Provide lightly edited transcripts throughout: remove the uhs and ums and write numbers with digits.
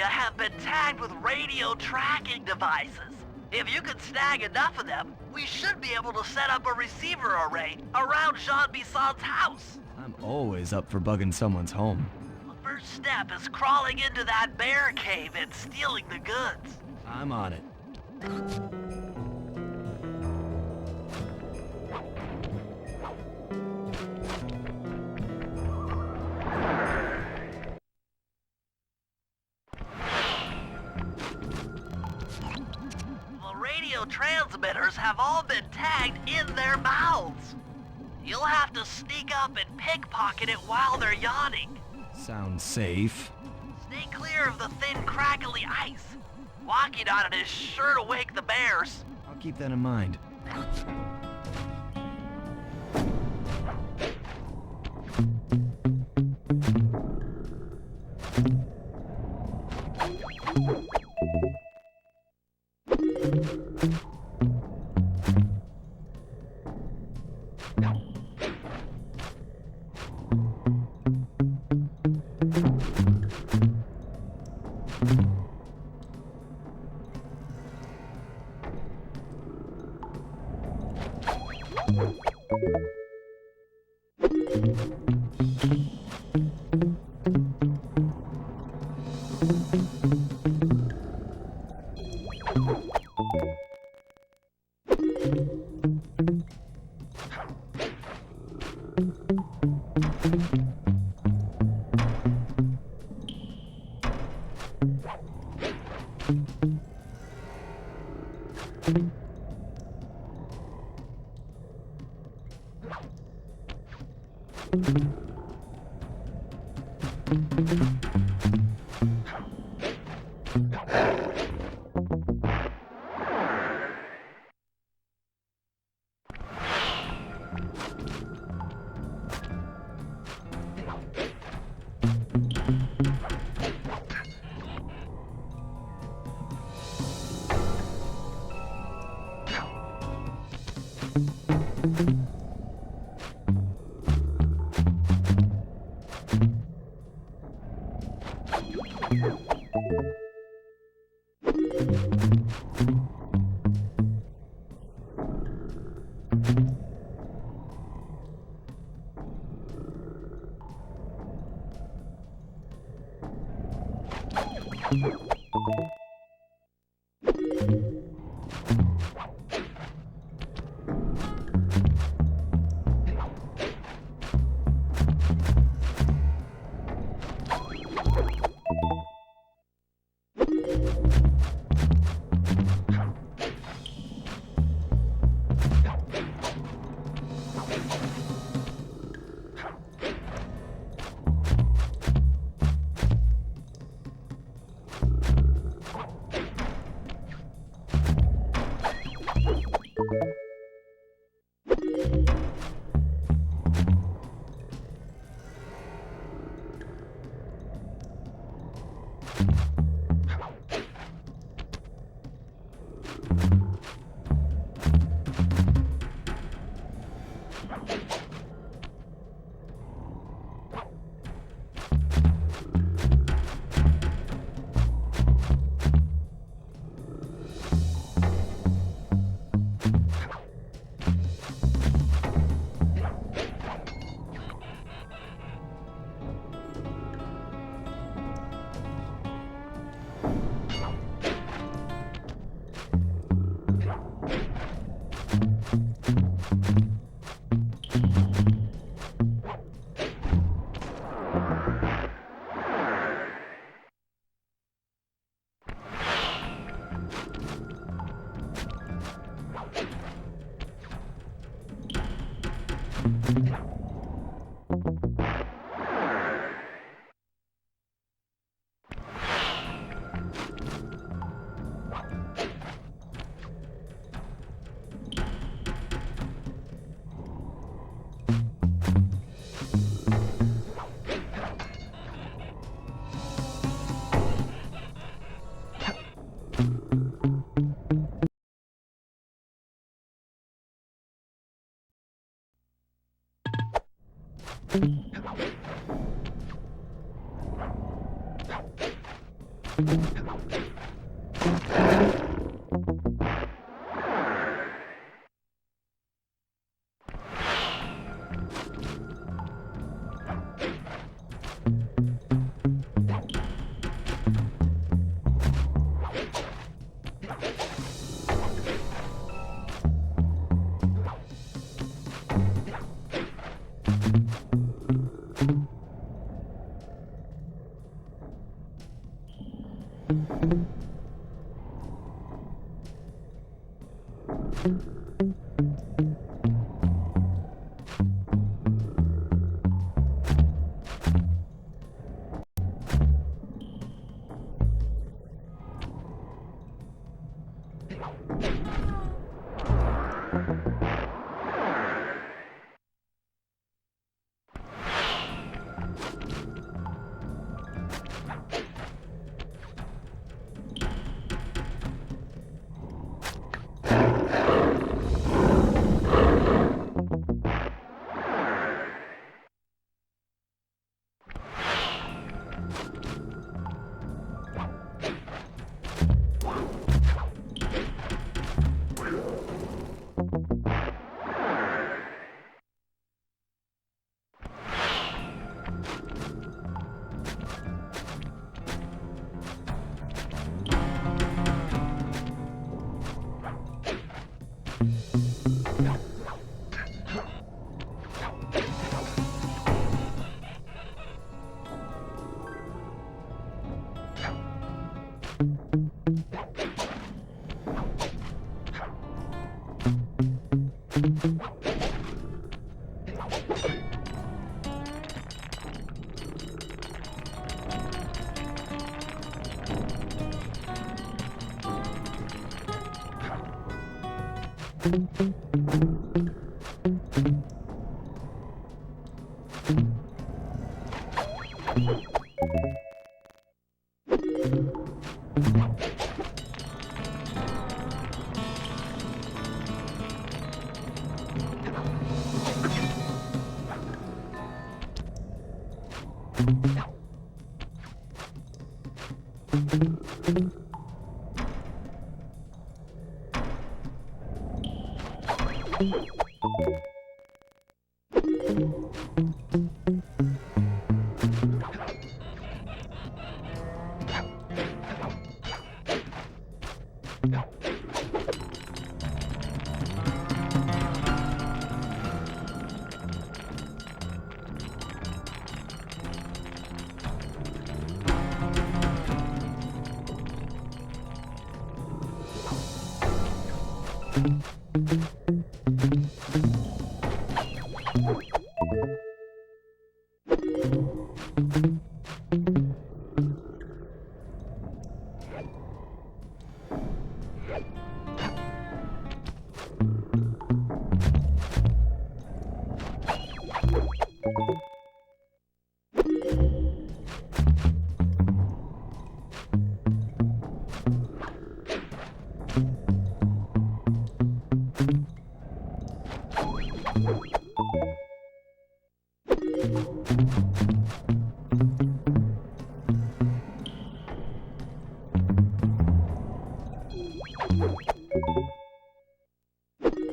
Have been tagged with radio tracking devices. If you can snag enough of them, we should be able to set up a receiver array around Jean Bisson's house. I'm always up for bugging someone's home. The first step is crawling into that bear cave and stealing the goods. I'm on it. Transmitters have all been tagged in their mouths. You'll have to sneak up and pickpocket it while they're yawning. Sounds safe. Stay clear of the thin, crackly ice. Walking on it is sure to wake the bears. I'll keep that in mind.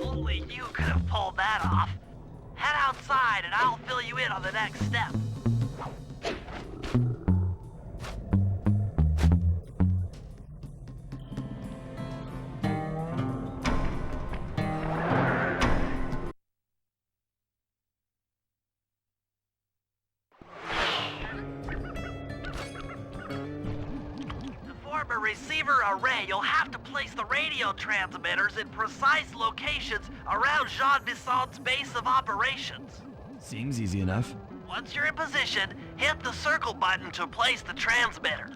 Only you could have pulled that off. Head outside and I'll fill you in on the next step. To form a receiver array, you'll have to place the radio transmitters in precise locations around Jean Bisson's base of operations. Seems easy enough. Once you're in position, hit the circle button to place the transmitter.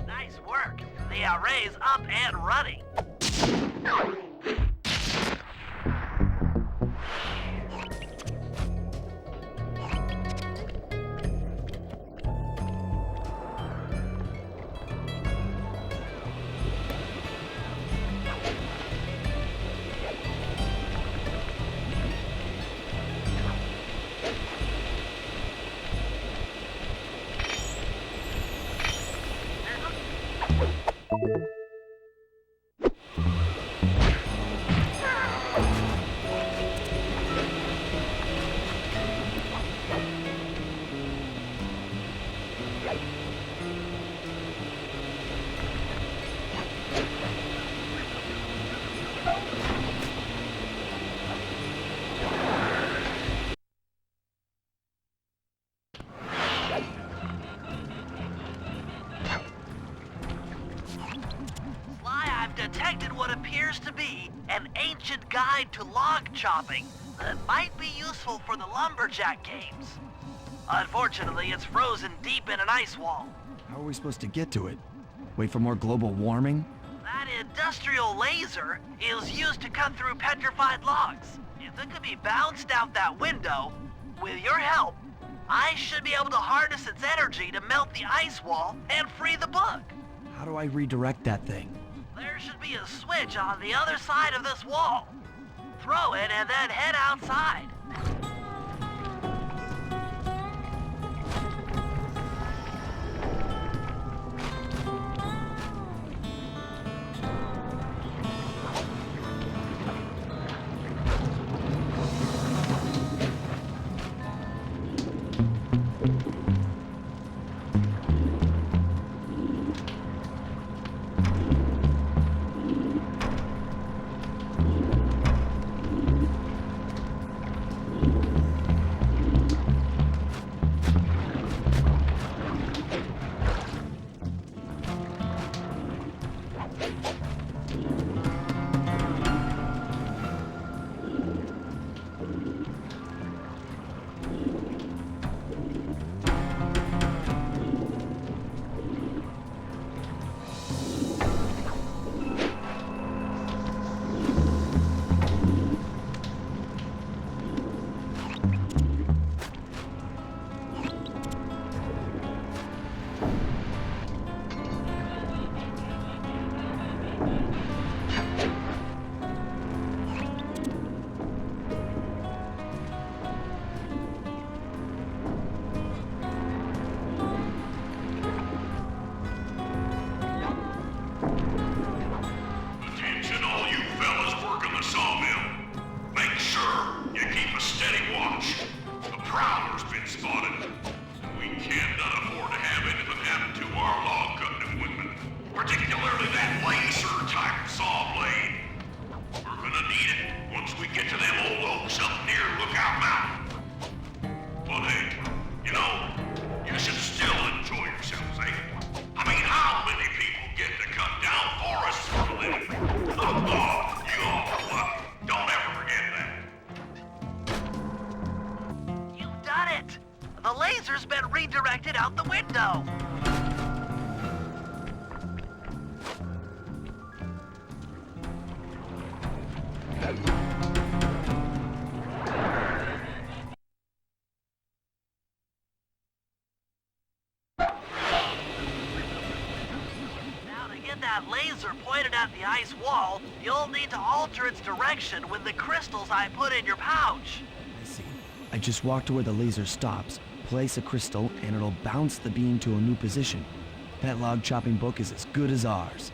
Nice work. The array's up and running. Detected what appears to be an ancient guide to log chopping that might be useful for the lumberjack games. Unfortunately, it's frozen deep in an ice wall. How are we supposed to get to it? Wait for more global warming? That industrial laser is used to cut through petrified logs. If it could be bounced out that window, with your help, I should be able to harness its energy to melt the ice wall and free the bug. How do I redirect that thing? There should be a switch on the other side of this wall. Throw it and then head outside. that laser pointed at the ice wall, you'll need to alter its direction with the crystals I put in your pouch. I see. I just walk to where the laser stops, place a crystal, and it'll bounce the beam to a new position. That log chopping book is as good as ours.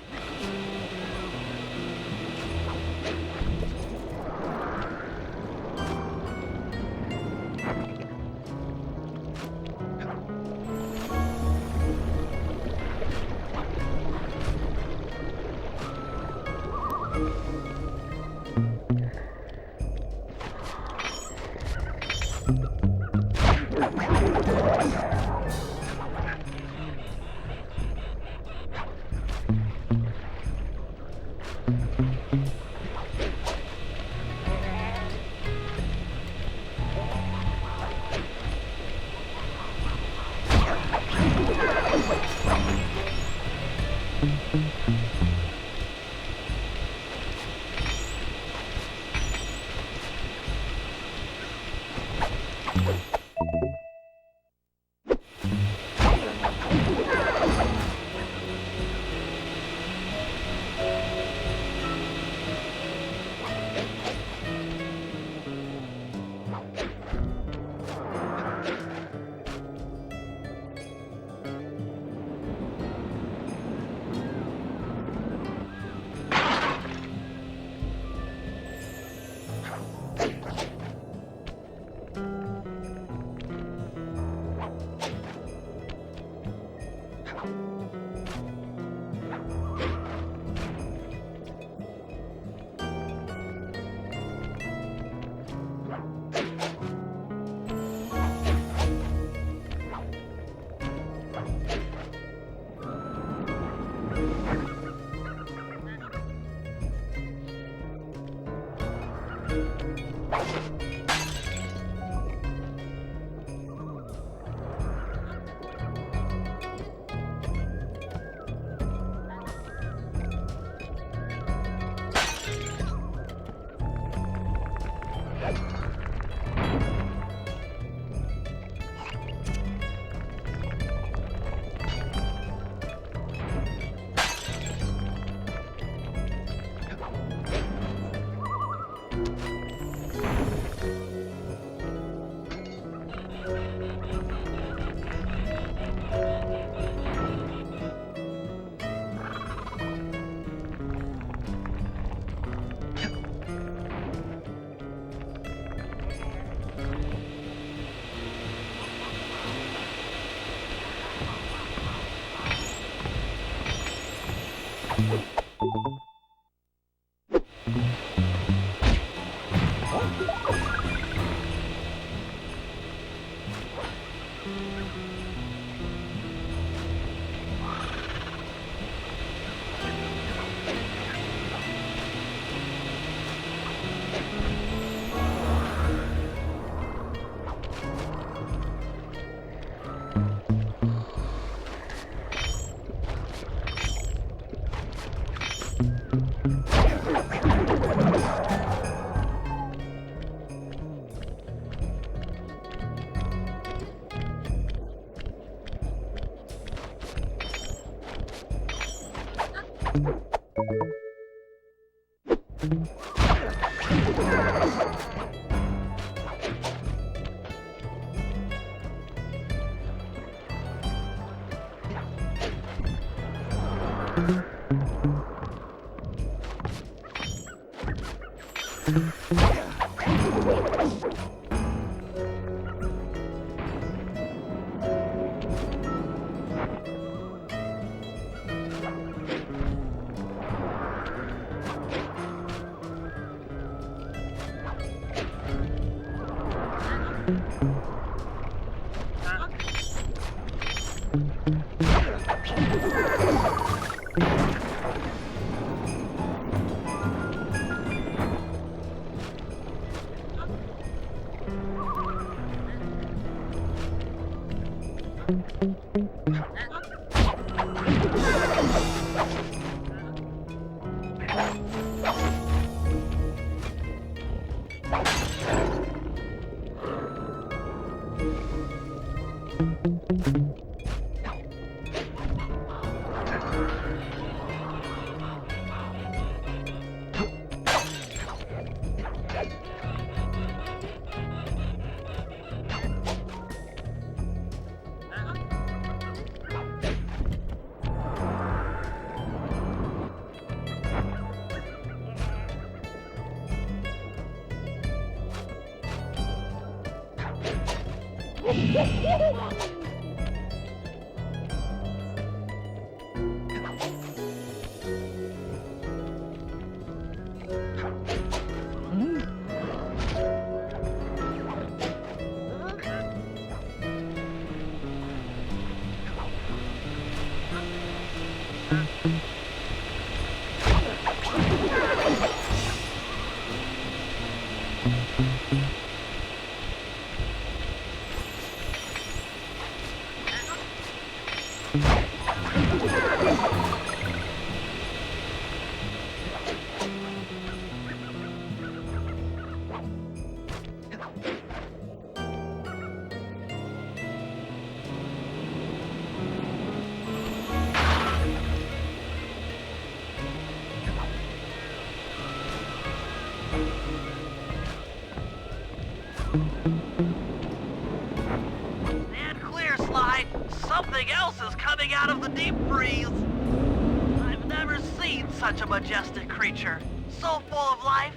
Stand clear, Sly. Something else is coming out of the deep freeze. I've never seen such a majestic creature. So full of life,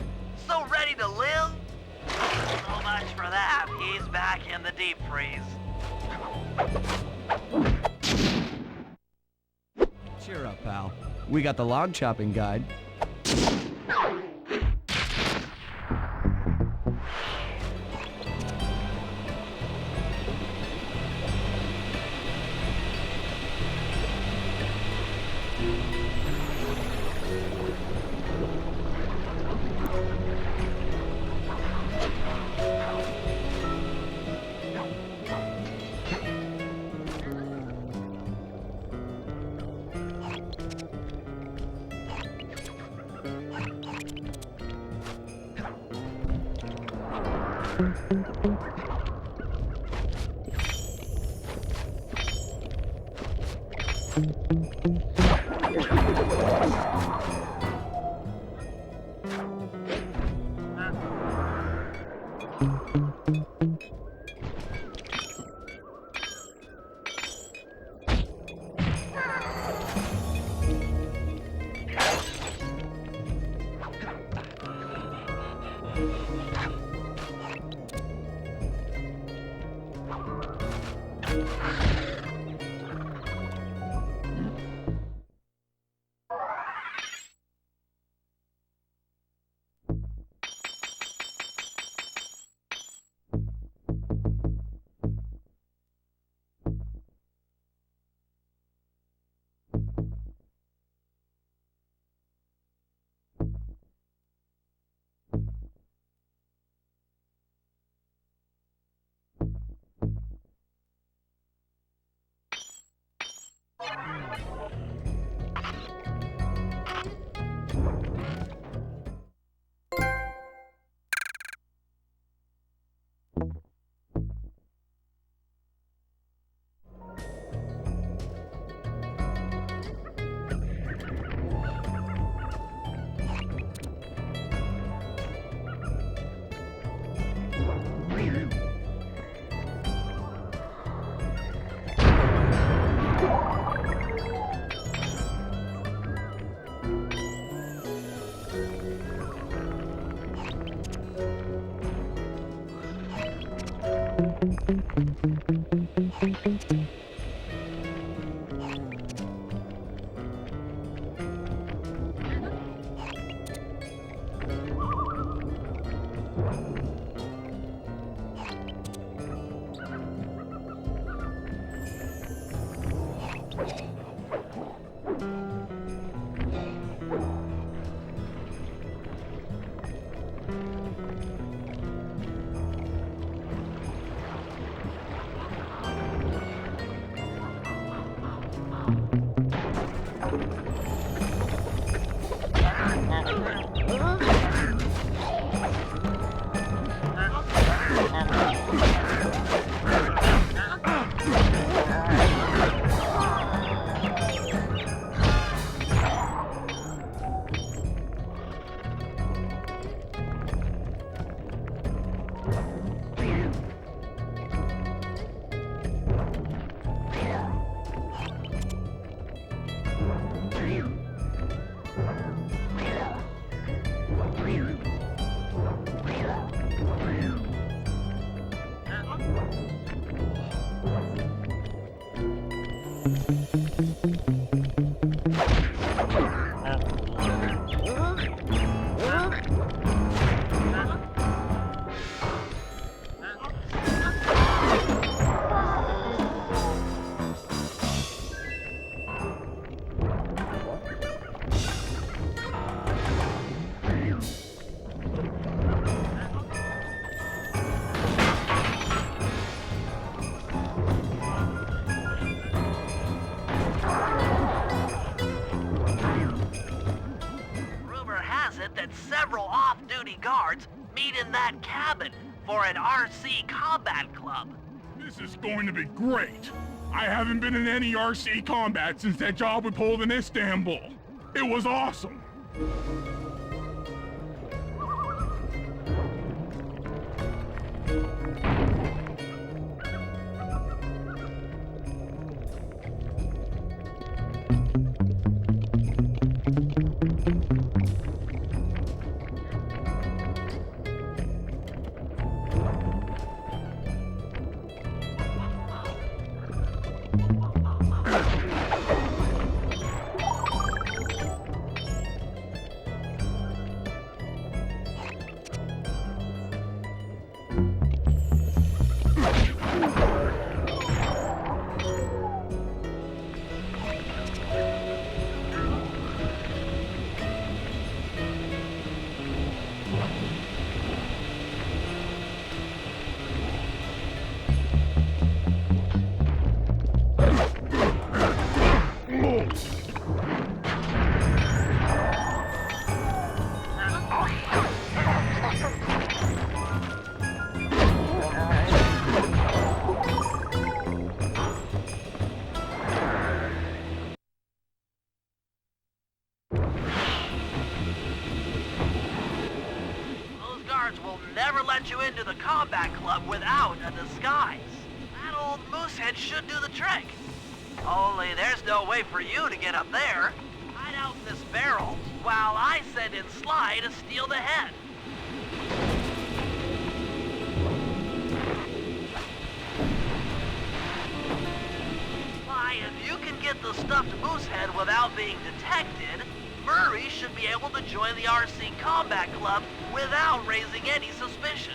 so ready to live. So much for that. He's back in the deep freeze. Cheer up, pal. We got the log chopping guide. Rumor has it that several off-duty guards meet in that cabin for an RC combat club. This is going to be great. I haven't been in any RC combat since that job we pulled in Istanbul. It was awesome. Those guards will never let you into the combat club without a disguise. That old moosehead should do the trick. Only there's no way for you to get up there. Hide out in this barrel while I send in Sly to steal the head. Why, if you can get the stuffed moosehead without being detected, Murray should be able to join the RC Combat Club without raising any suspicion.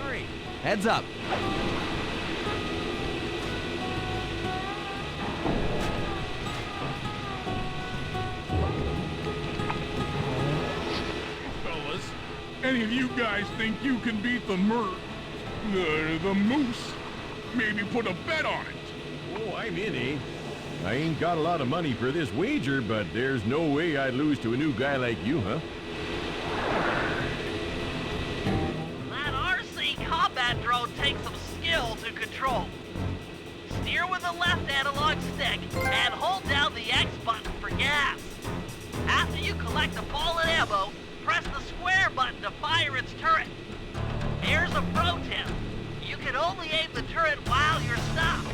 Hurry! Heads up! Fellas, any of you guys think you can beat the moose? Maybe put a bet on it. Oh, I'm in, eh? I ain't got a lot of money for this wager, but there's no way I'd lose to a new guy like you, huh? That RC combat drone takes some skill to control. Steer with the left analog stick and hold down the X button for gas. After you collect the ball and ammo, press the square button to fire its turret. Here's a pro tip. You can only aim the turret while you're stopped.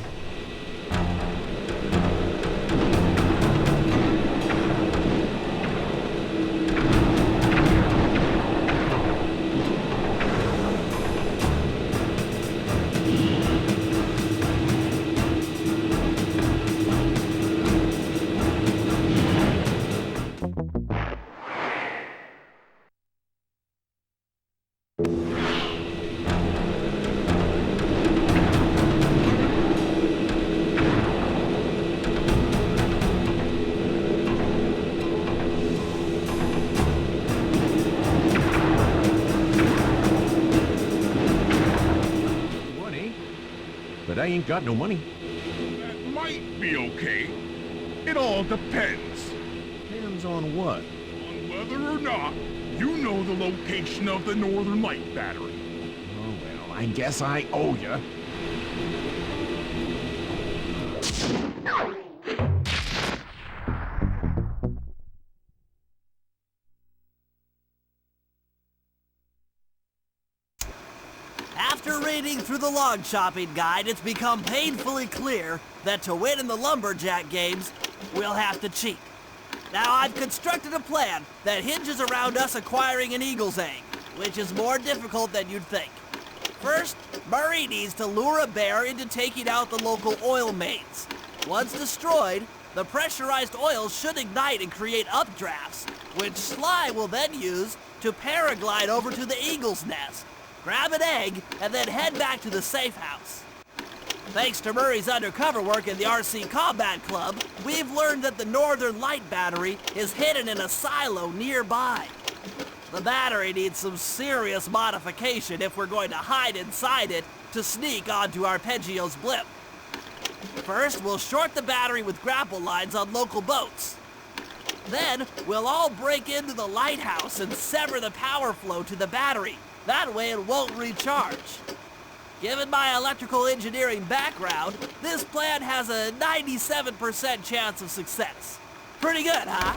But I ain't got no money. That might be okay. It all depends. Depends on what? On whether or not you know the location of the Northern Light Battery. Oh, well, I guess I owe ya. After reading through the log chopping guide, it's become painfully clear that to win in the lumberjack games, we'll have to cheat. Now, I've constructed a plan that hinges around us acquiring an eagle's egg, which is more difficult than you'd think. First, Murray needs to lure a bear into taking out the local oil mains. Once destroyed, the pressurized oil should ignite and create updrafts, which Sly will then use to paraglide over to the eagle's nest, grab an egg, and then head back to the safe house. Thanks to Murray's undercover work in the RC Combat Club, we've learned that the Northern Light Battery is hidden in a silo nearby. The battery needs some serious modification if we're going to hide inside it to sneak onto Arpeggio's blimp. First, we'll short the battery with grapple lines on local boats. Then, we'll all break into the lighthouse and sever the power flow to the battery. That way it won't recharge. Given my electrical engineering background, this plan has a 97% chance of success. Pretty good, huh?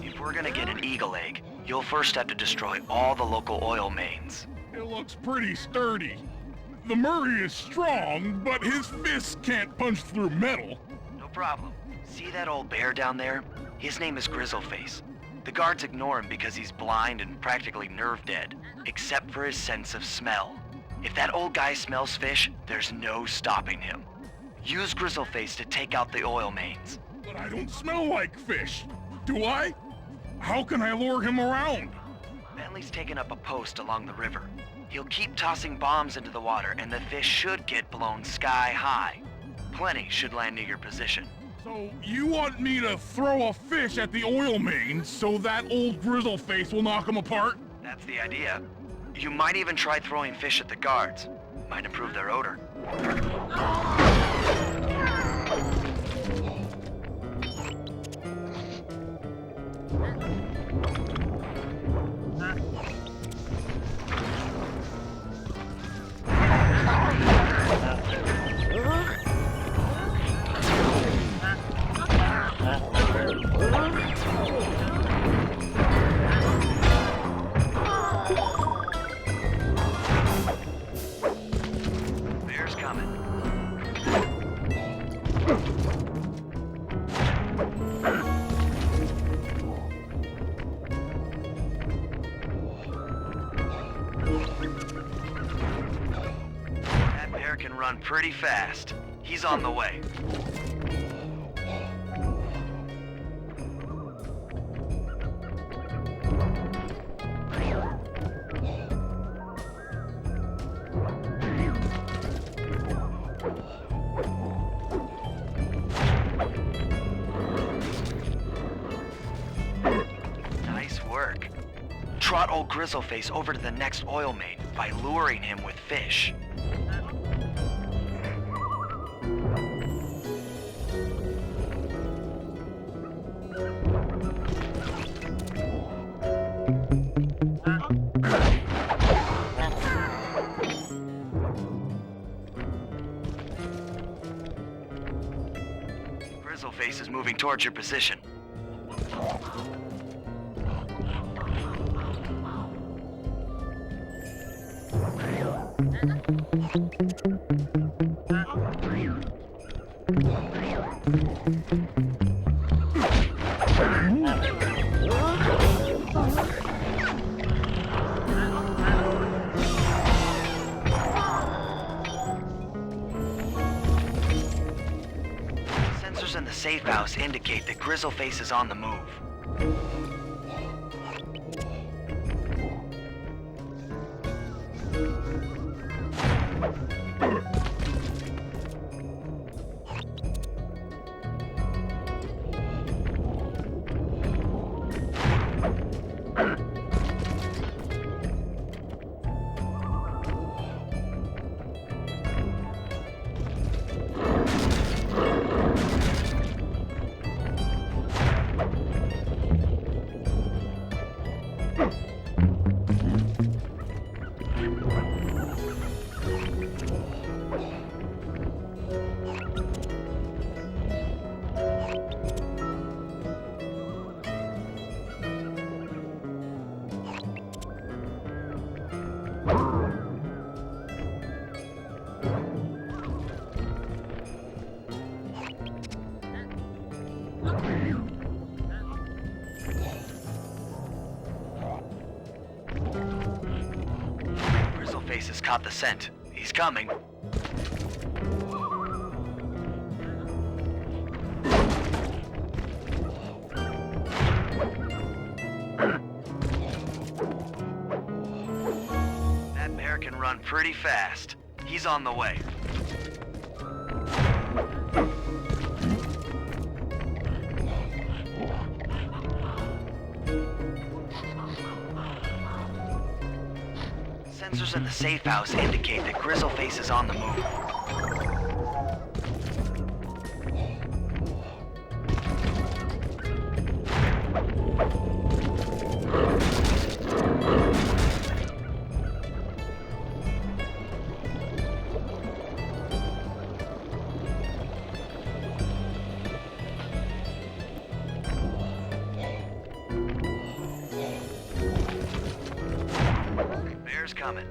If we're gonna get an eagle egg, you'll first have to destroy all the local oil mains. It looks pretty sturdy. The Murray is strong, but his fists can't punch through metal. No problem. See that old bear down there? His name is Grizzleface. The guards ignore him because he's blind and practically nerve dead, except for his sense of smell. If that old guy smells fish, there's no stopping him. Use Grizzleface to take out the oil mains. But I don't smell like fish, do I? How can I lure him around? Bentley's taken up a post along the river. He'll keep tossing bombs into the water and the fish should get blown sky high. Plenty should land near your position. So you want me to throw a fish at the oil mains so that old Grizzleface will knock him apart? That's the idea. You might even try throwing fish at the guards. Might improve their odor. run pretty fast. He's on the way. Nice work. Trot old Grizzleface over to the next oil main by luring him with fish. Grizzleface is moving towards your position. Sensors in the safe house indicate that Grizzleface is on the move. Grizzleface has caught the scent. He's coming. That bear can run pretty fast. He's on the way. Sensors in the safe house indicate that Grizzleface is on the move. Bear's coming.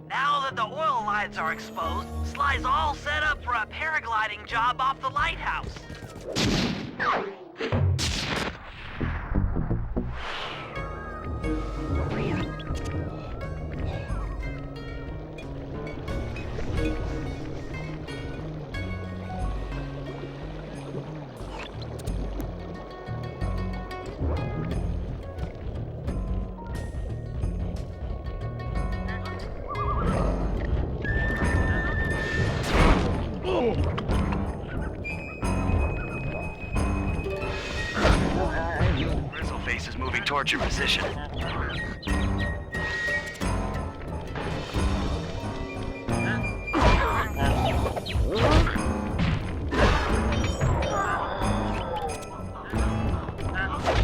Now that the oil lines are exposed, Sly's all set up for a paragliding job off the lighthouse. Grizzleface is moving towards your position.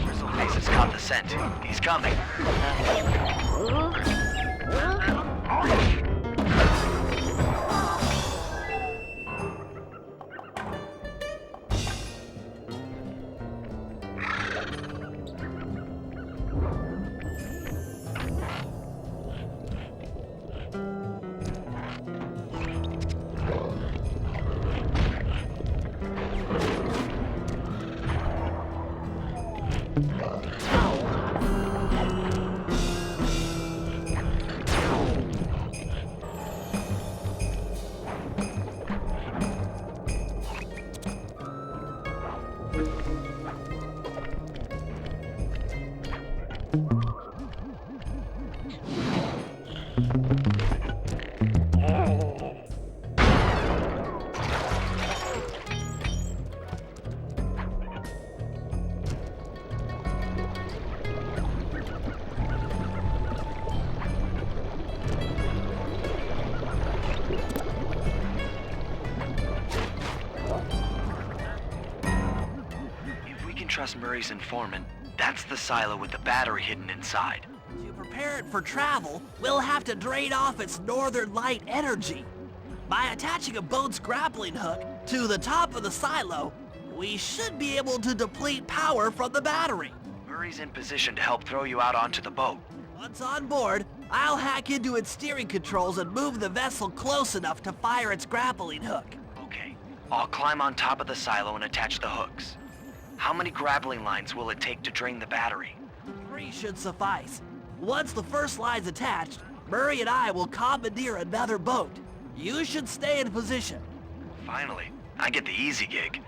Grizzleface has caught the scent. Wait, he's coming. Trust Murray's informant, that's the silo with the battery hidden inside. To prepare it for travel, we'll have to drain off its northern light energy. By attaching a boat's grappling hook to the top of the silo, we should be able to deplete power from the battery. Murray's in position to help throw you out onto the boat. Once on board, I'll hack into its steering controls and move the vessel close enough to fire its grappling hook. Okay, I'll climb on top of the silo and attach the hooks. How many grappling lines will it take to drain the battery? 3 should suffice. Once the first line's attached, Murray and I will commandeer another boat. You should stay in position. Finally, I get the easy gig.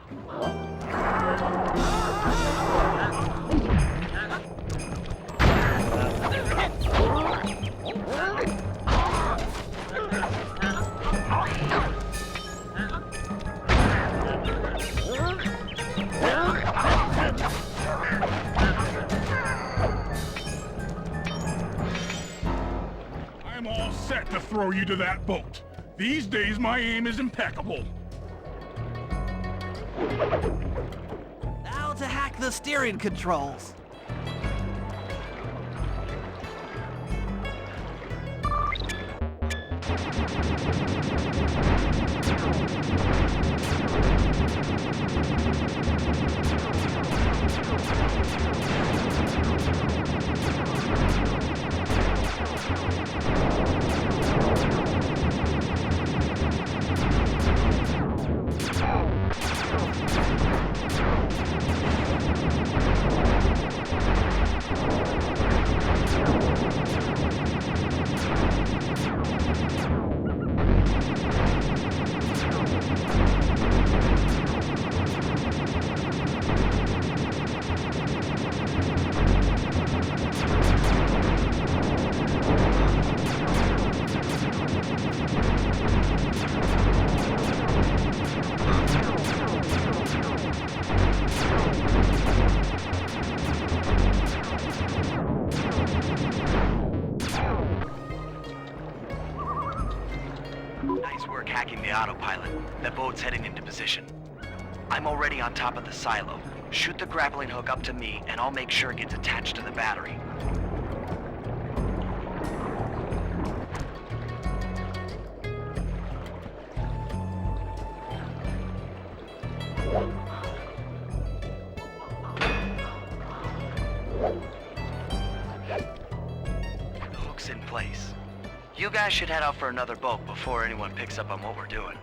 I'm all set to throw you to that boat. These days, my aim is impeccable. Now to hack the steering controls. Nice work hacking the autopilot. The boat's heading into position. I'm already on top of the silo. Shoot the grappling hook up to me, and I'll make sure it gets attached to the battery. The hook's in place. You guys should head out for another boat before anyone picks up on what we're doing.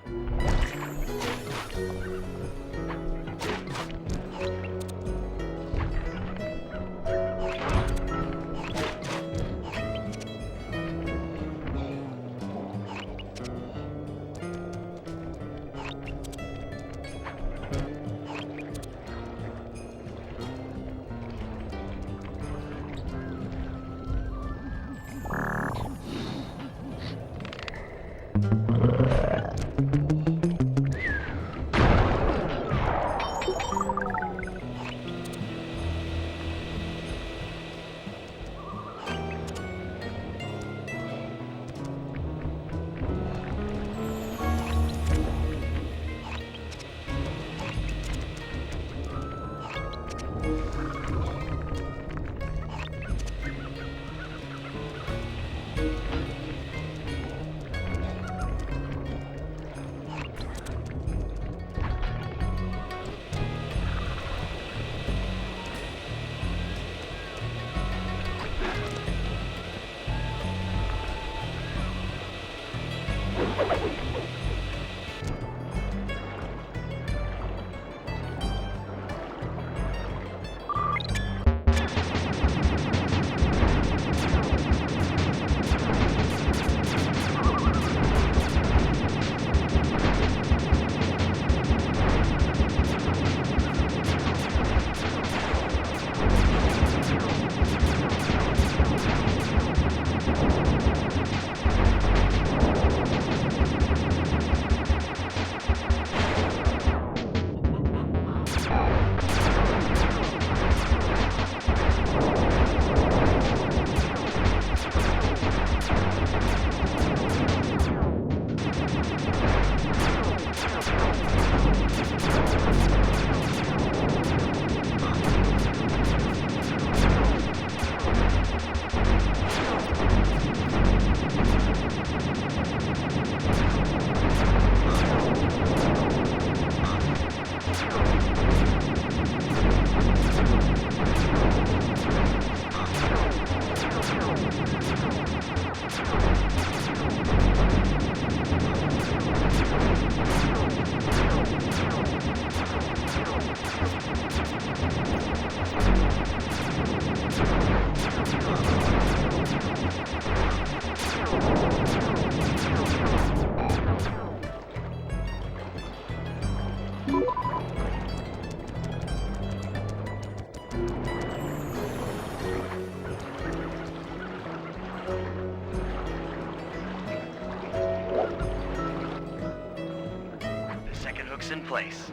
Second hook's in place.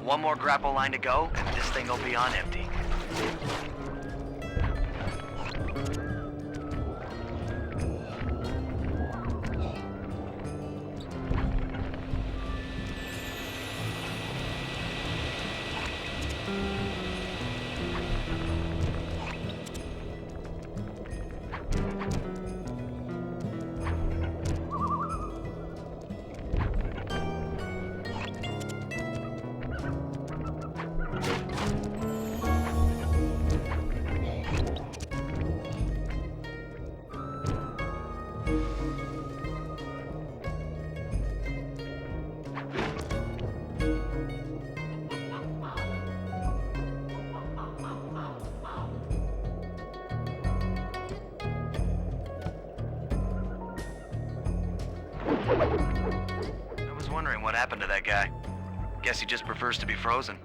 One more grapple line to go, and this thing will be on empty. I was wondering what happened to that guy. Guess he just prefers to be frozen.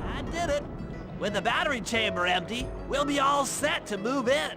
I did it. With the battery chamber empty, we'll be all set to move in.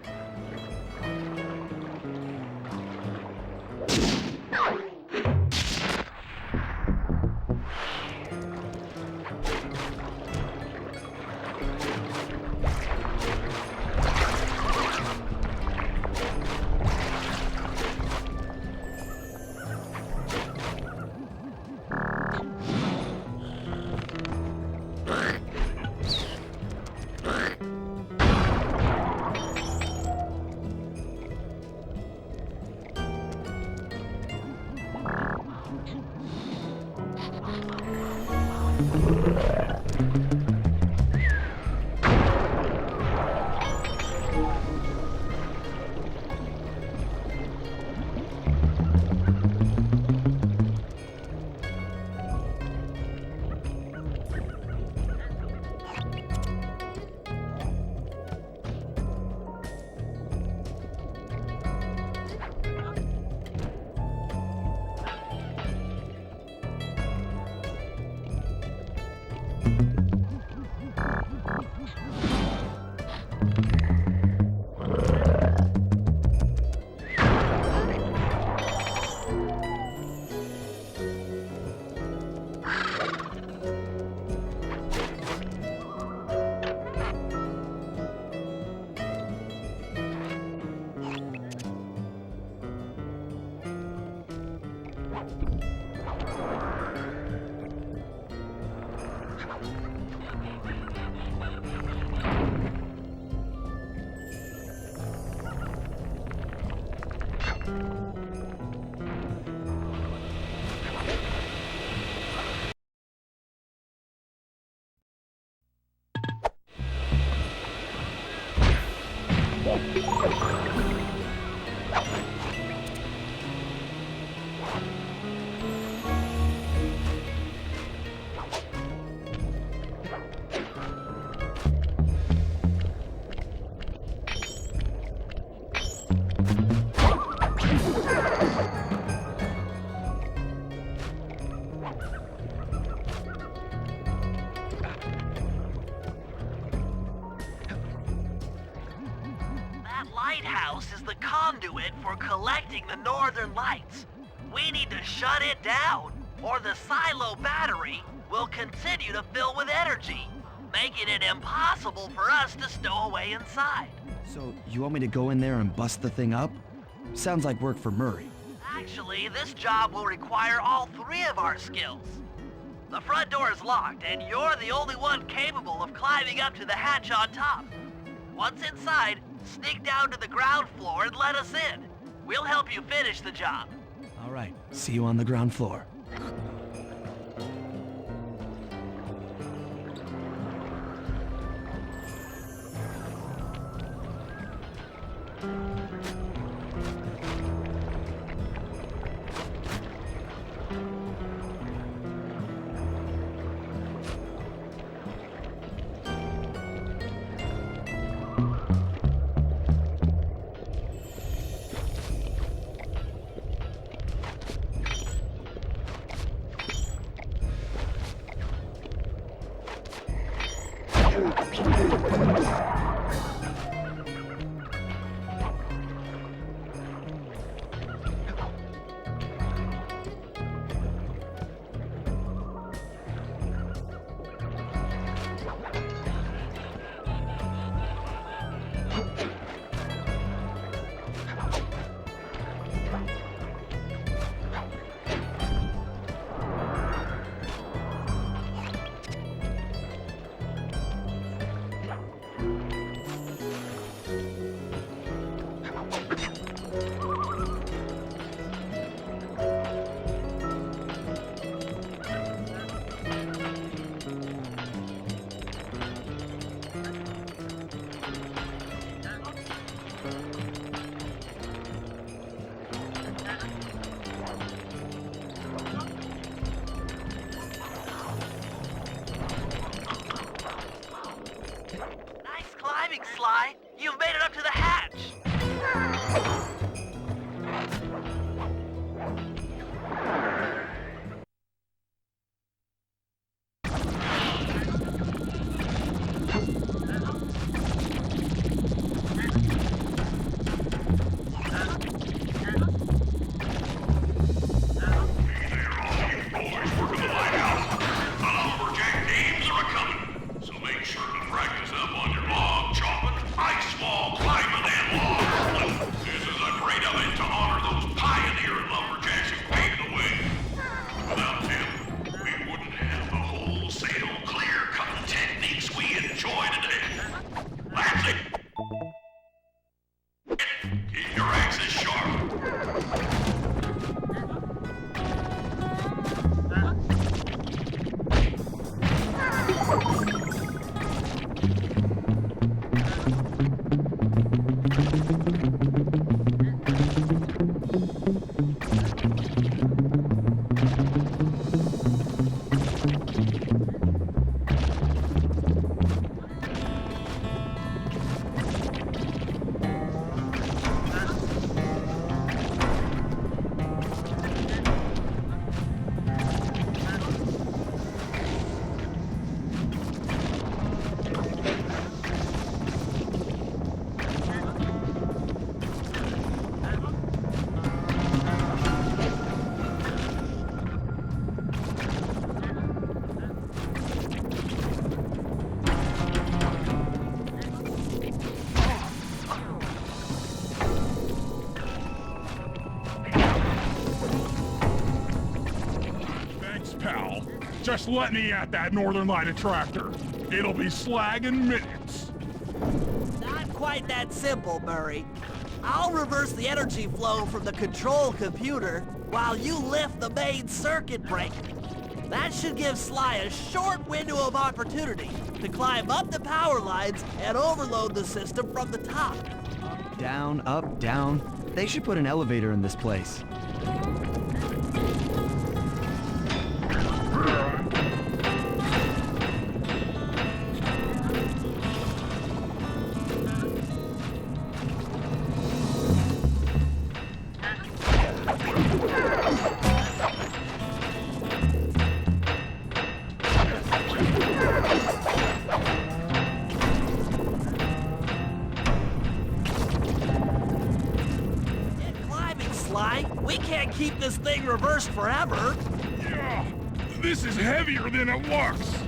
Lighthouse is the conduit for collecting the northern lights. We need to shut it down, or the silo battery will continue to fill with energy, making it impossible for us to stow away inside. So, you want me to go in there and bust the thing up? Sounds like work for Murray. Actually, this job will require all three of our skills. The front door is locked, and you're the only one capable of climbing up to the hatch on top. Once inside, sneak down to the ground floor and let us in. We'll help you finish the job. All right, see you on the ground floor. Sly. You've made it up to the hatch. Just let me at that Northern Light attractor. It'll be slag in minutes. Not quite that simple, Murray. I'll reverse the energy flow from the control computer while you lift the main circuit breaker. That should give Sly a short window of opportunity to climb up the power lines and overload the system from the top. Down, up, down. They should put an elevator in this place. We can't keep this thing reversed forever. Yeah, this is heavier than it looks.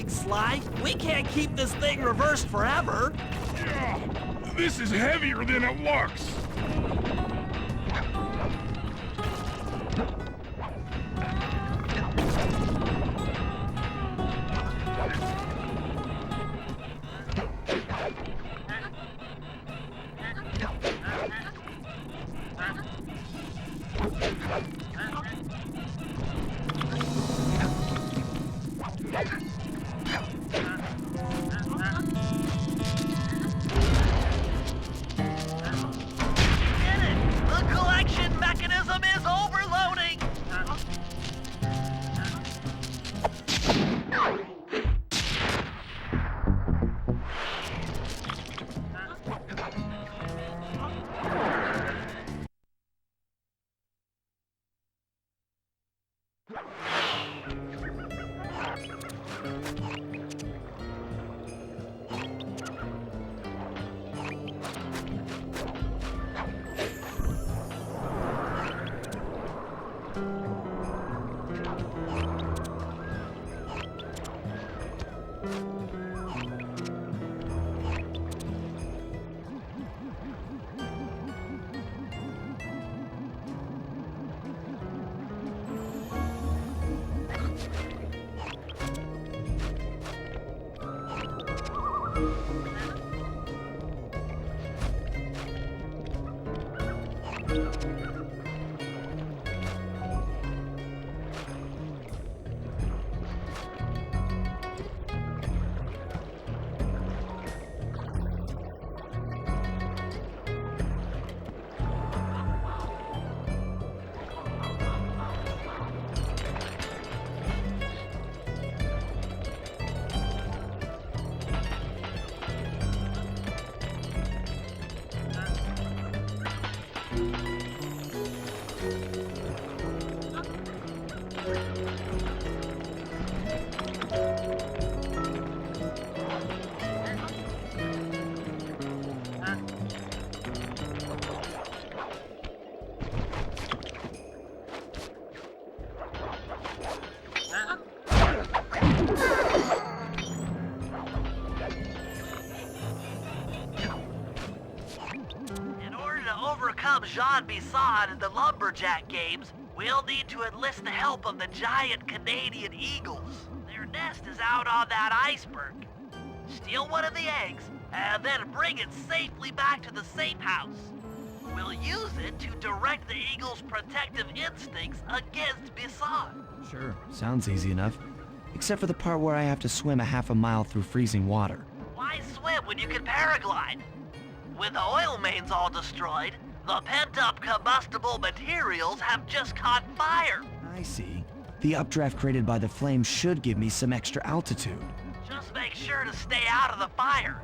Sly. We can't keep this thing reversed forever. Yeah, this is heavier than it looks. Jean Bisson in the Lumberjack games, we'll need to enlist the help of the giant Canadian eagles. Their nest is out on that iceberg. Steal one of the eggs, and then bring it safely back to the safe house. We'll use it to direct the eagle's protective instincts against Bisson. Sure, sounds easy enough. except for the part where I have to swim a half a mile through freezing water. Why swim when you can paraglide? With the oil mains all destroyed, the pent-up combustible materials have just caught fire. I see. The updraft created by the flames should give me some extra altitude. Just make sure to stay out of the fire.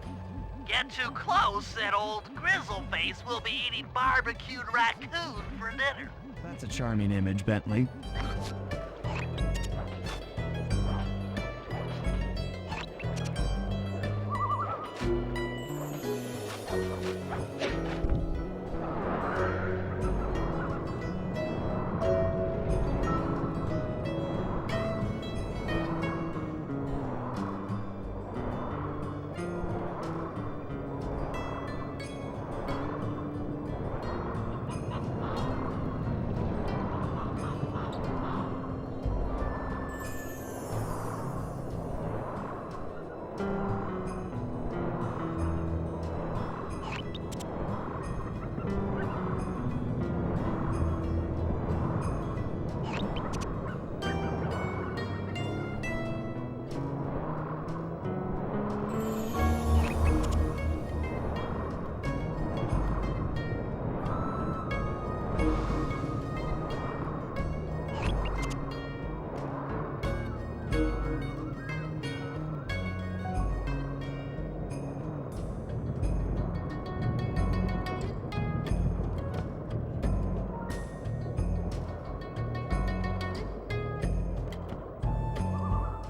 Get too close and old Grizzleface will be eating barbecued raccoon for dinner. That's a charming image, Bentley.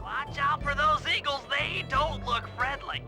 Watch out for those eagles, they don't look friendly.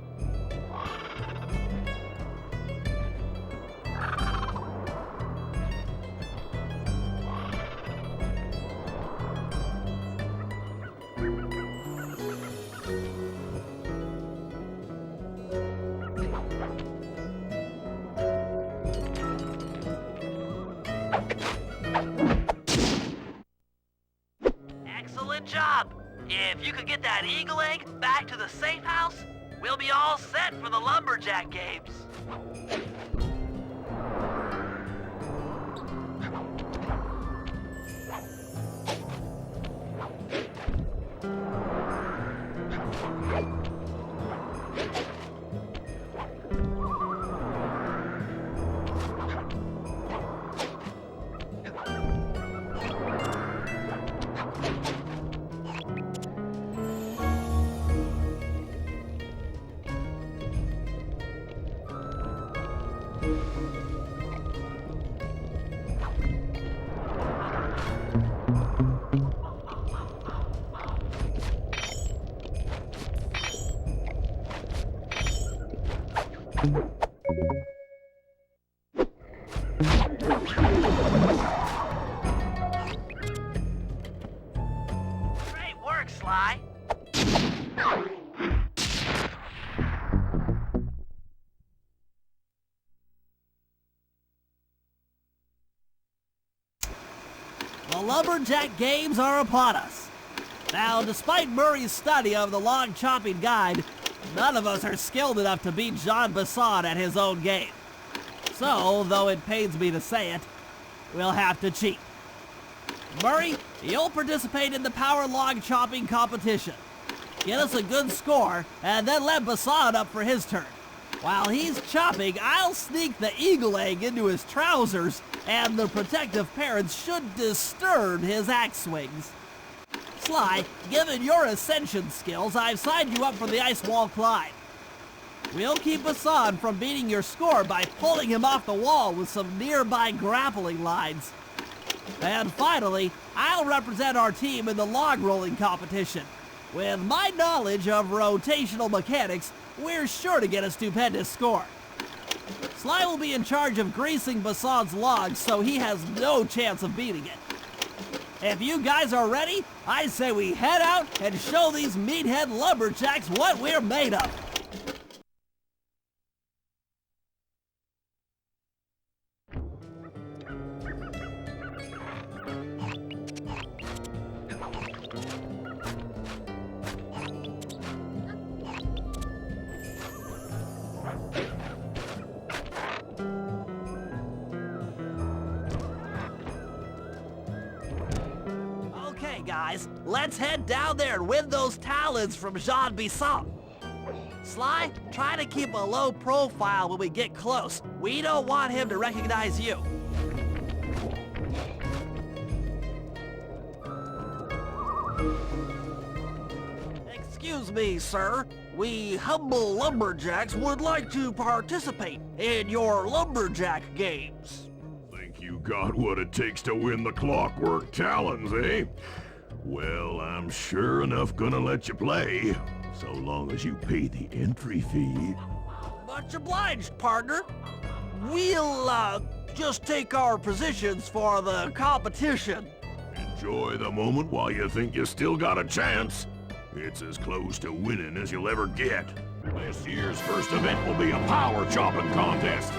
Excellent job. If you could get that eagle egg back to the safe house, we'll be all set for the lumberjack games. Great work, Sly. The lumberjack games are upon us. Now, despite Murray's study of the log chopping guide, none of us are skilled enough to beat Jean Basson at his own game. So, though it pains me to say it, we'll have to cheat. Murray, you'll participate in the power log chopping competition. Get us a good score, and then let Basson up for his turn. While he's chopping, I'll sneak the eagle egg into his trousers, and the protective parents should disturb his axe swings. Sly, given your ascension skills, I've signed you up for the ice wall climb. We'll keep Basson from beating your score by pulling him off the wall with some nearby grappling lines. And finally, I'll represent our team in the log rolling competition. With my knowledge of rotational mechanics, we're sure to get a stupendous score. Sly will be in charge of greasing Basson's logs, so he has no chance of beating it. If you guys are ready, I say we head out and show these meathead lumberjacks what we're made of. Okay, guys, let's head down there and win those talons from Jean Bisson. Sly, try to keep a low profile when we get close. We don't want him to recognize you. Excuse me, sir. We humble lumberjacks would like to participate in your lumberjack games. Think you got what it takes to win the Clockwerk talons, eh? Well, I'm sure enough gonna let you play, so long as you pay the entry fee. Much obliged, partner. We'll, just take our positions for the competition. Enjoy the moment while you think you still got a chance. It's as close to winning as you'll ever get. This year's first event will be a power chopping contest.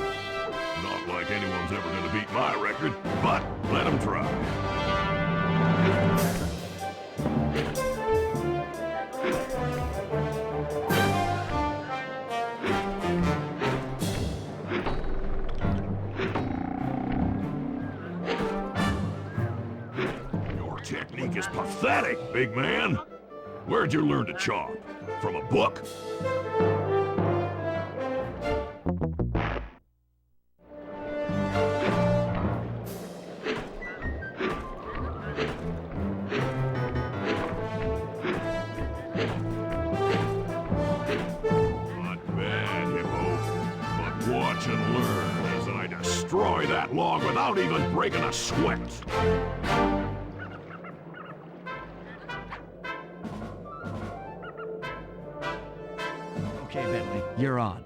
Not like anyone's ever gonna beat my record, but let them try. Your technique is pathetic, big man. Where'd you learn to chop? From a book? Not bad, Hippo. But watch and learn as I destroy that log without even breaking a sweat. Okay, Bentley, you're on.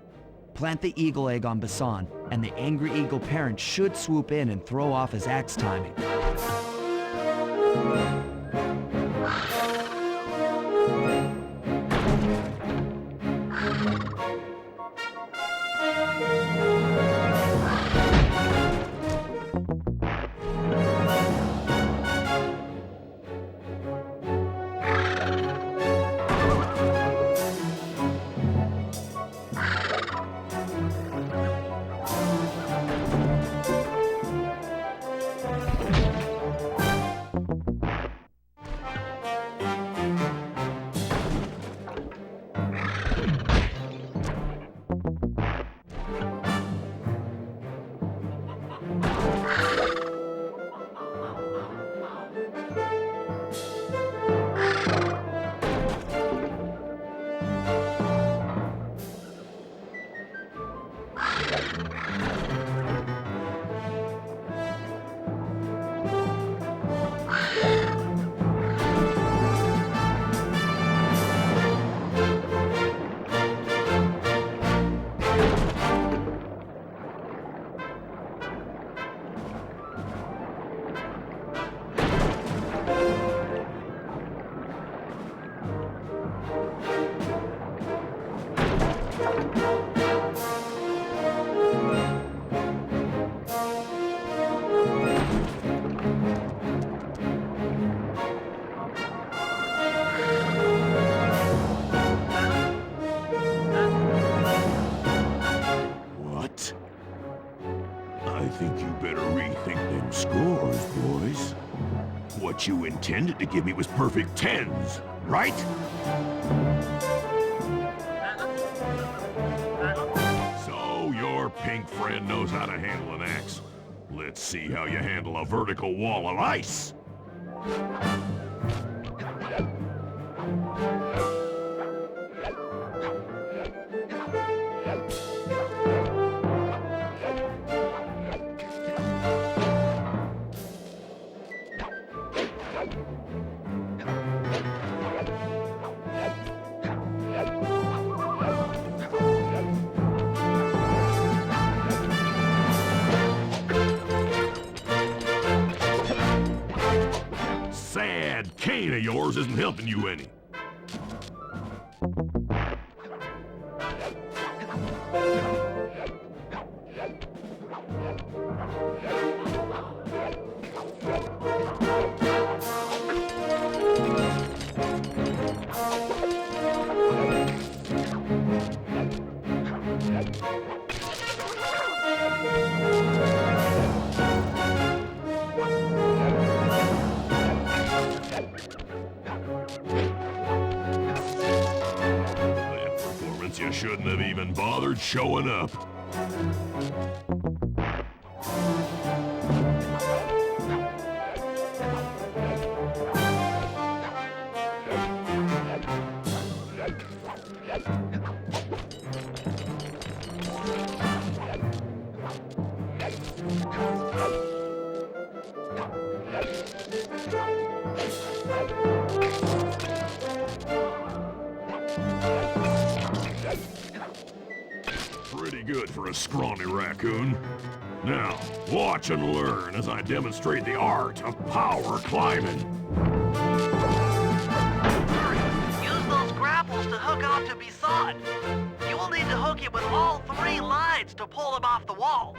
Plant the eagle egg on Bassan, and the angry eagle parent should swoop in and throw off his axe timing. I think you better rethink them scores, boys. What you intended to give me was perfect tens, right? So your pink friend knows how to handle an axe. Let's see how you handle a vertical wall of ice. Sad cane of yours isn't helping you any. That performance, you shouldn't have even bothered showing up. Pretty good for a scrawny raccoon. Now, watch and learn as I demonstrate the art of power climbing. Use those grapples to hook onto Bisson. You will need to hook it with all 3 lines to pull him off the wall.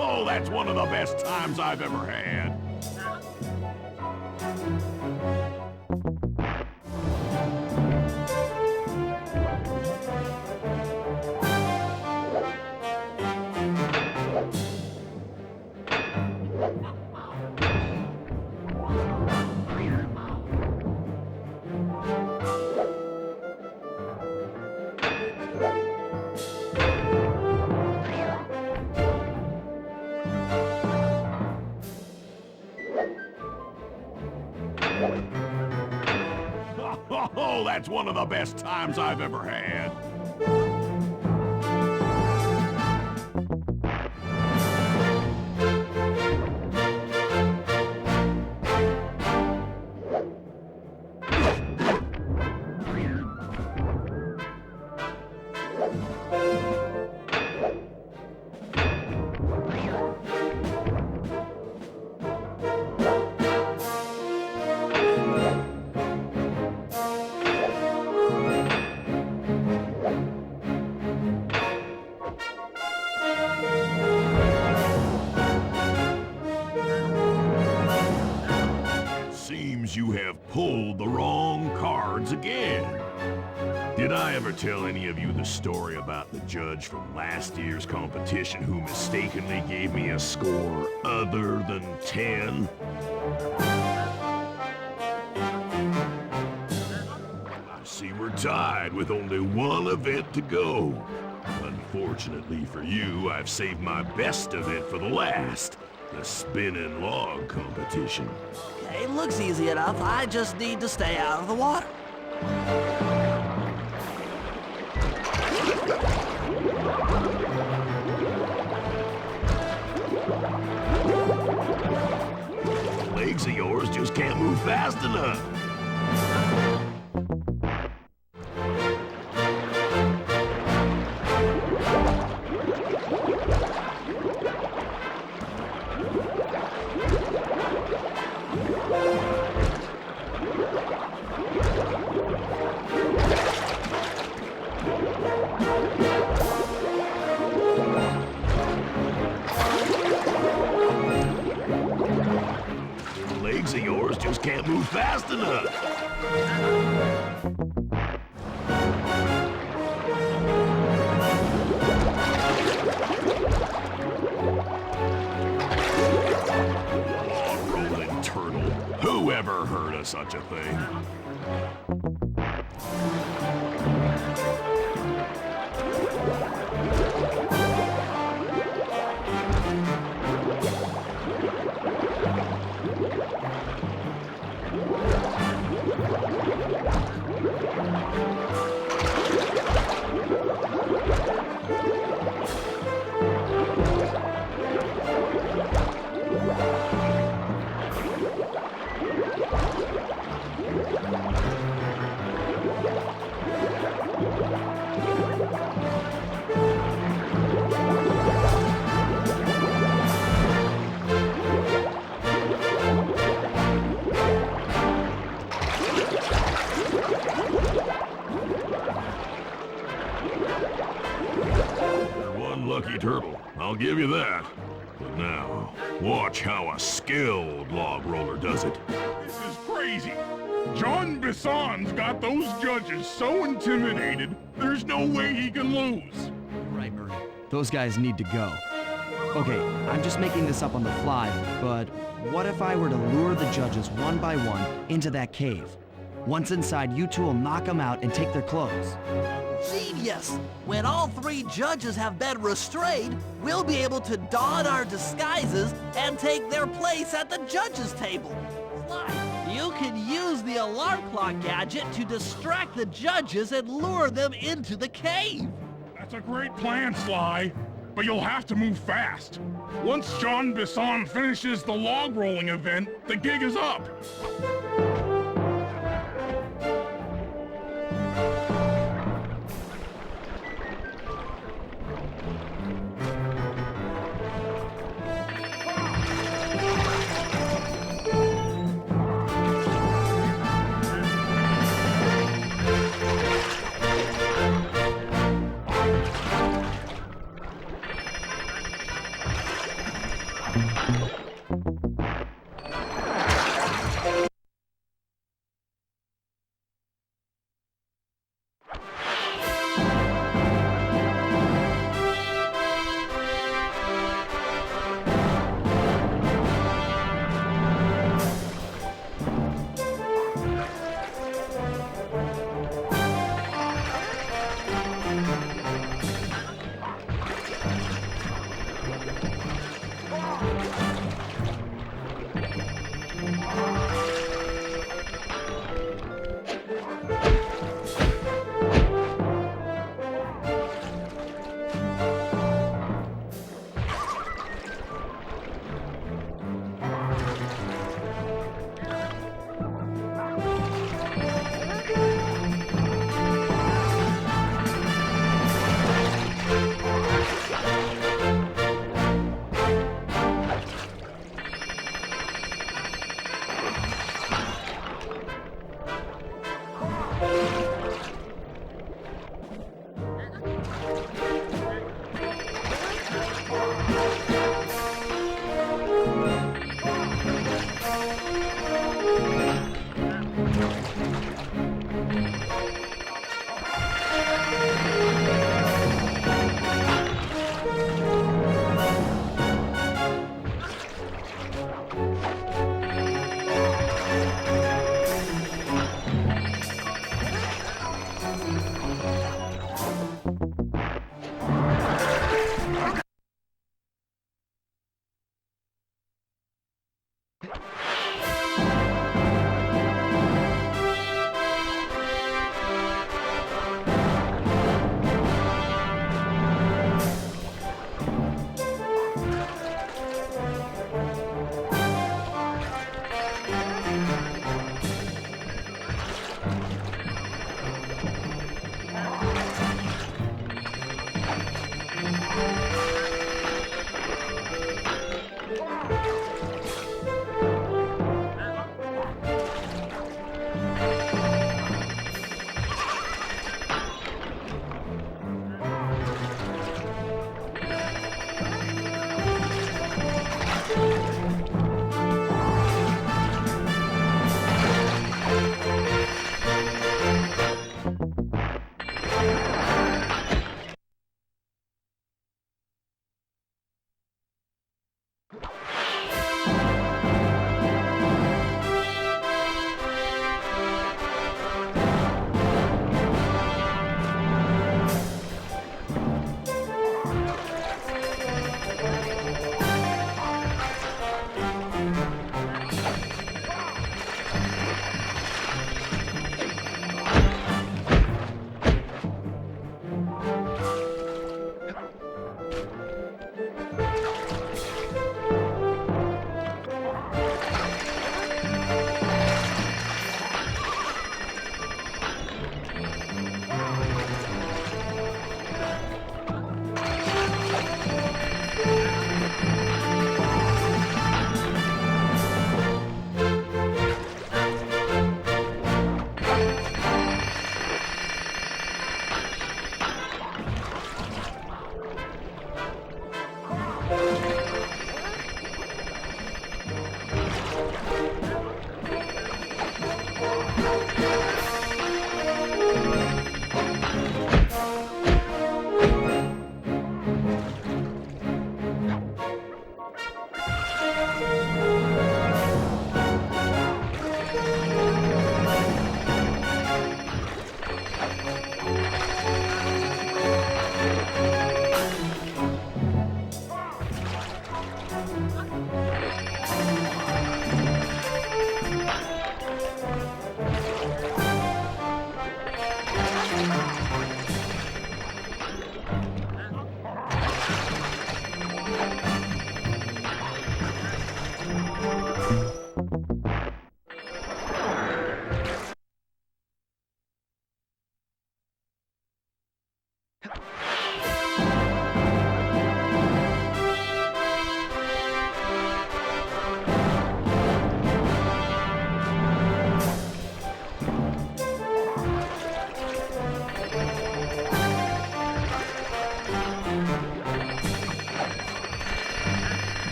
Oh, that's one of the best times I've ever had. Oh, that's one of the best times I've ever had. Seems you have pulled the wrong cards again. Did I ever tell any of you the story about the judge from last year's competition who mistakenly gave me a score other than 10? I see we're tied with only one event to go. Unfortunately for you, I've saved my best event for the last, the spinning log competition. It looks easy enough. I just need to stay out of the water. The legs of yours just can't move fast enough. Legs of yours just can't move fast enough. Oh, rolling turtle. Who ever heard of such a thing? I'll give you that. But now, watch how a skilled log roller does it. This is crazy. John Bisson's got those judges so intimidated, there's no way he can lose. Right, Murray. Those guys need to go. Okay, I'm just making this up on the fly, but what if I were to lure the judges one by one into that cave? Once inside, you two will knock them out and take their clothes. Genius! When all 3 judges have been restrained, we'll be able to don our disguises and take their place at the judges' table. Sly, you can use the alarm clock gadget to distract the judges and lure them into the cave. That's a great plan, Sly. But you'll have to move fast. Once John Bisson finishes the log rolling event, the gig is up.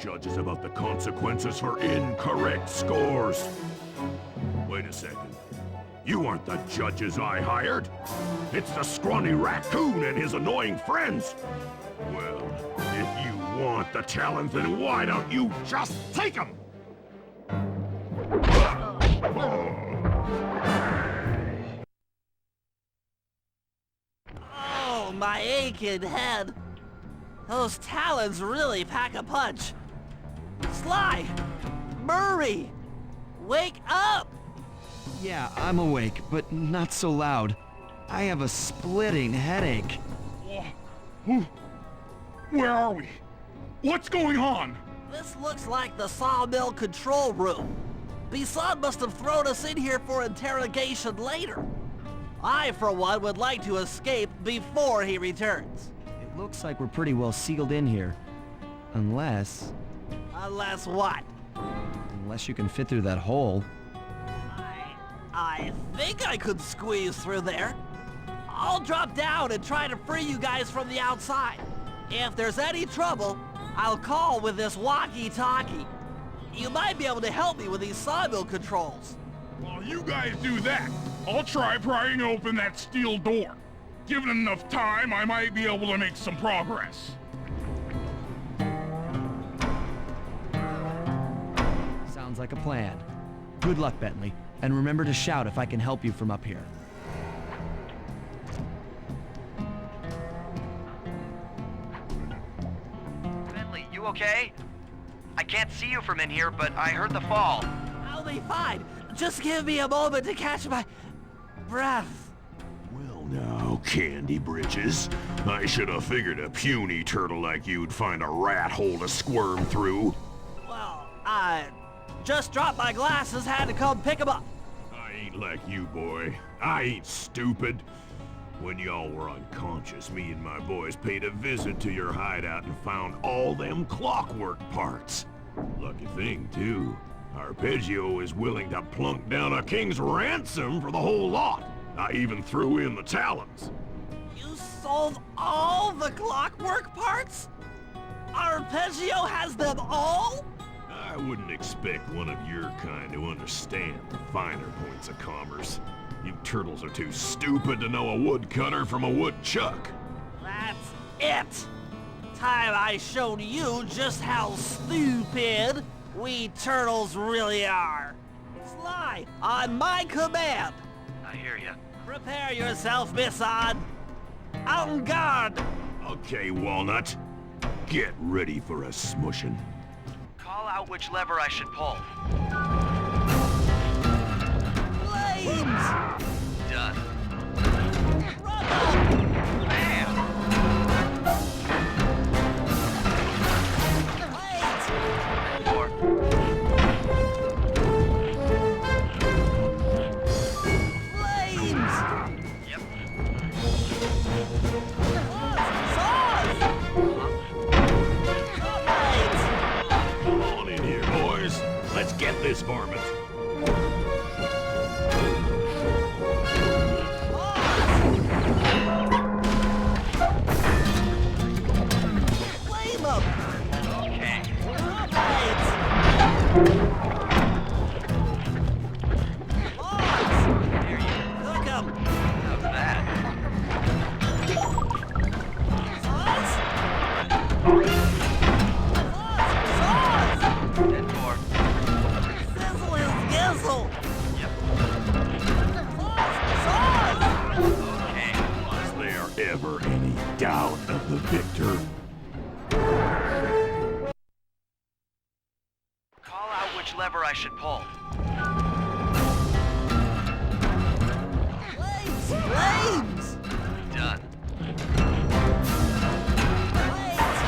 Judges about the consequences for incorrect scores. Wait a second. You aren't the judges I hired. It's the scrawny raccoon and his annoying friends. Well, if you want the challenge, then why don't you just take them? Oh, my aching head. Those talons really pack a punch. Sly! Murray! Wake up! Yeah, I'm awake, but not so loud. I have a splitting headache. Where are we? What's going on? This looks like the sawmill control room. Bisson must have thrown us in here for interrogation later. I, for one, would like to escape before he returns. It looks like we're pretty well sealed in here. Unless What? Unless you can fit through that hole. I think I could squeeze through there. I'll drop down and try to free you guys from the outside. If there's any trouble, I'll call with this walkie-talkie. You might be able to help me with these sawmill controls. While you guys do that, I'll try prying open that steel door. Given enough time, I might be able to make some progress. Sounds like a plan. Good luck, Bentley, and remember to shout if I can help you from up here. Bentley, you okay? I can't see you from in here, but I heard the fall. I'll be fine. Just give me a moment to catch my breath. Well now, Candy Bridges. I should have figured a puny turtle like you'd find a rat hole to squirm through. Well, I just dropped my glasses, had to come pick 'em up. I ain't like you, boy. I ain't stupid. When y'all were unconscious, me and my boys paid a visit to your hideout and found all them Clockwerk parts. Lucky thing, too. Arpeggio is willing to plunk down a king's ransom for the whole lot. I even threw in the talons. You sold all the Clockwerk parts? Arpeggio has them all? I wouldn't expect one of your kind to understand the finer points of commerce. You turtles are too stupid to know a woodcutter from a woodchuck. That's it! Time I showed you just how stupid we turtles really are. Sly, on my command! I hear you. Prepare yourself, Bisson! En garde! Okay, Walnut. Get ready for a smushin'. Call out which lever I should pull. Flames! Done. Rubble! Bam! Wait! More. Flames! Yep. Sauce! Flames! Come on in here, boys. Let's get this varmint. Flame 'em! Okay. Flames! Logs! There you Cook 'em! How's that? Sauce? Sauce! And more. Sizzle his gizzle! Yep. Sauce! Okay. Was there ever any doubt of the victor? Call out which lever I should pull. Flames! Flames! Done. Flames!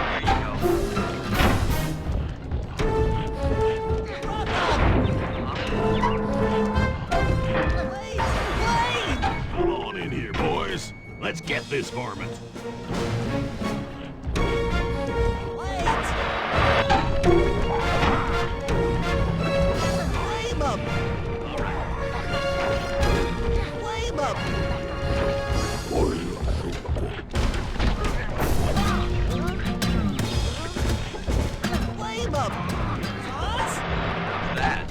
There you go. Flames! Flames! Come on in here, boys. Let's get this varmint. Flames! Flame 'em! Flame 'em! Flame 'em! Sauce? How's that?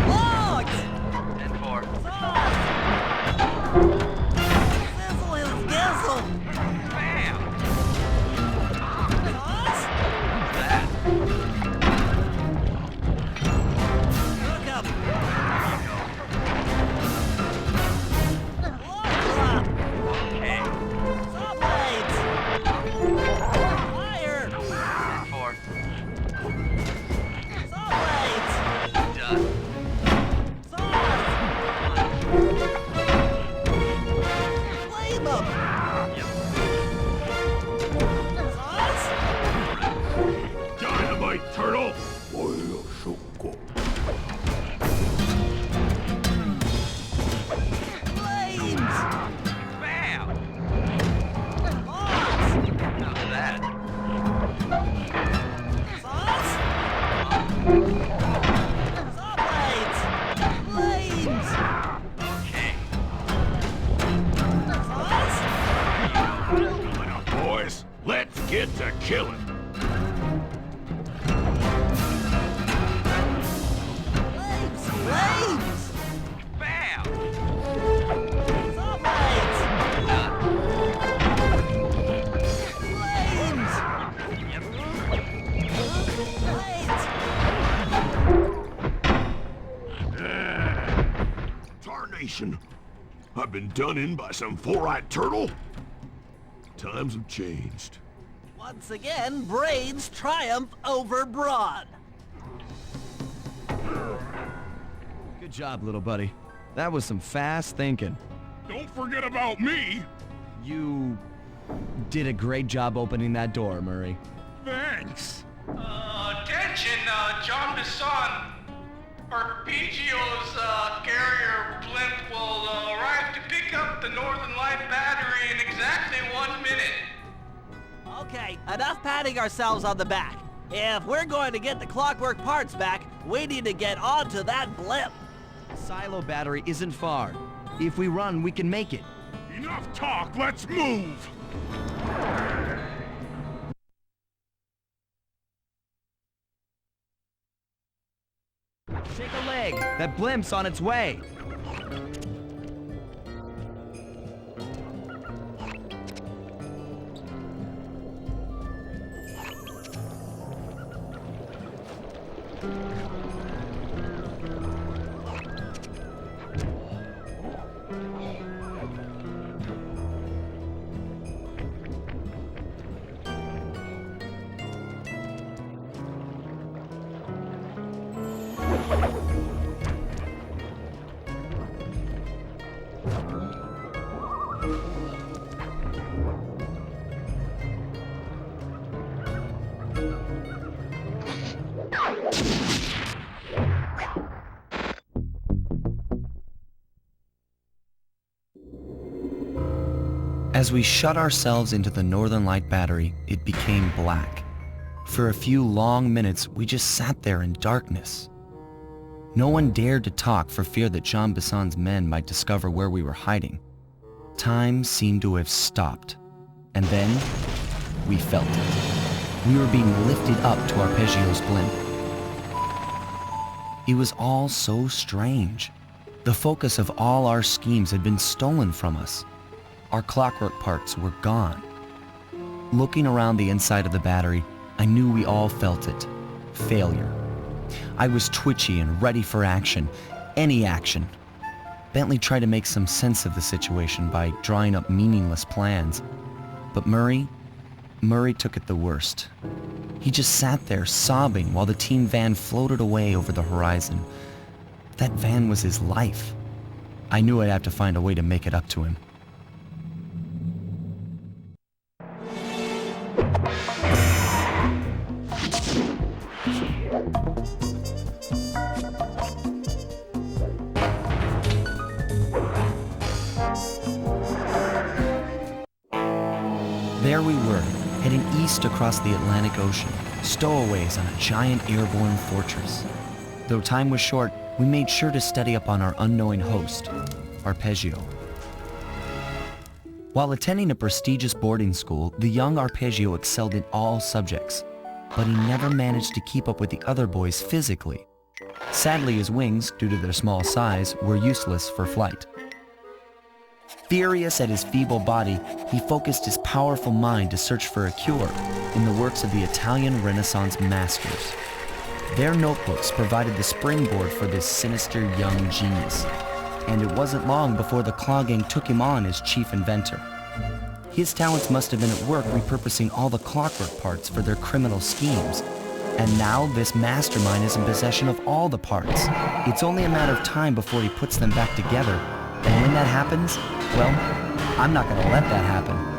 Logs! And four. Sauce! Sizzle his gizzle! Bam! Sauce? How's that? Cook 'em! There you go. Log drop! Okay. Saw blades! Fire! And four. Saw blades! Done. Sauce! Flame 'em! Yep. Sauce? Dynamite, turtle! Flames! Bam! Logs! How's that? Sauce? Saw blades! Flames! Okay. Sauce? Coming up, boys. Let's get to killing. Flames! Flames! Bam! Saw blades! Done. Flames! station. I've been done in by some four-eyed turtle. Times have changed. Once again, brains triumph over brawn. Good job, little buddy. That was some fast thinking. Don't forget about me. You did a great job opening that door, Murray. Thanks. Attention, John Bisson. Arpeggio's carrier blimp will arrive to pick up the Northern Light battery in exactly 1 minute. Okay, enough patting ourselves on the back. If we're going to get the Clockwerk parts back, we need to get onto that blimp. The silo battery isn't far. If we run, we can make it. Enough talk, let's move. Shake a leg. That blimp's on its way. As we shut ourselves into the Northern Light battery, it became black. For a few long minutes, we just sat there in darkness. No one dared to talk for fear that Jean Bisson's men might discover where we were hiding. Time seemed to have stopped. And then, we felt it. We were being lifted up to Arpeggio's blimp. It was all so strange. The focus of all our schemes had been stolen from us. Our Clockwerk parts were gone. Looking around the inside of the battery, I knew we all felt it. Failure. I was twitchy and ready for action. Any action. Bentley tried to make some sense of the situation by drawing up meaningless plans. But Murray took it the worst. He just sat there sobbing while the team van floated away over the horizon. That van was his life. I knew I'd have to find a way to make it up to him. There we were, heading east across the Atlantic Ocean, stowaways on a giant airborne fortress. Though time was short, we made sure to study up on our unknowing host, Arpeggio. While attending a prestigious boarding school, the young Arpeggio excelled in all subjects, but he never managed to keep up with the other boys physically. Sadly, his wings, due to their small size, were useless for flight. Furious at his feeble body, he focused his powerful mind to search for a cure in the works of the Italian Renaissance masters. Their notebooks provided the springboard for this sinister young genius, and it wasn't long before the Claw Gang took him on as chief inventor. His talents must have been at work repurposing all the Clockwerk parts for their criminal schemes. And now this mastermind is in possession of all the parts. It's only a matter of time before he puts them back together. And when that happens, well, I'm not gonna let that happen.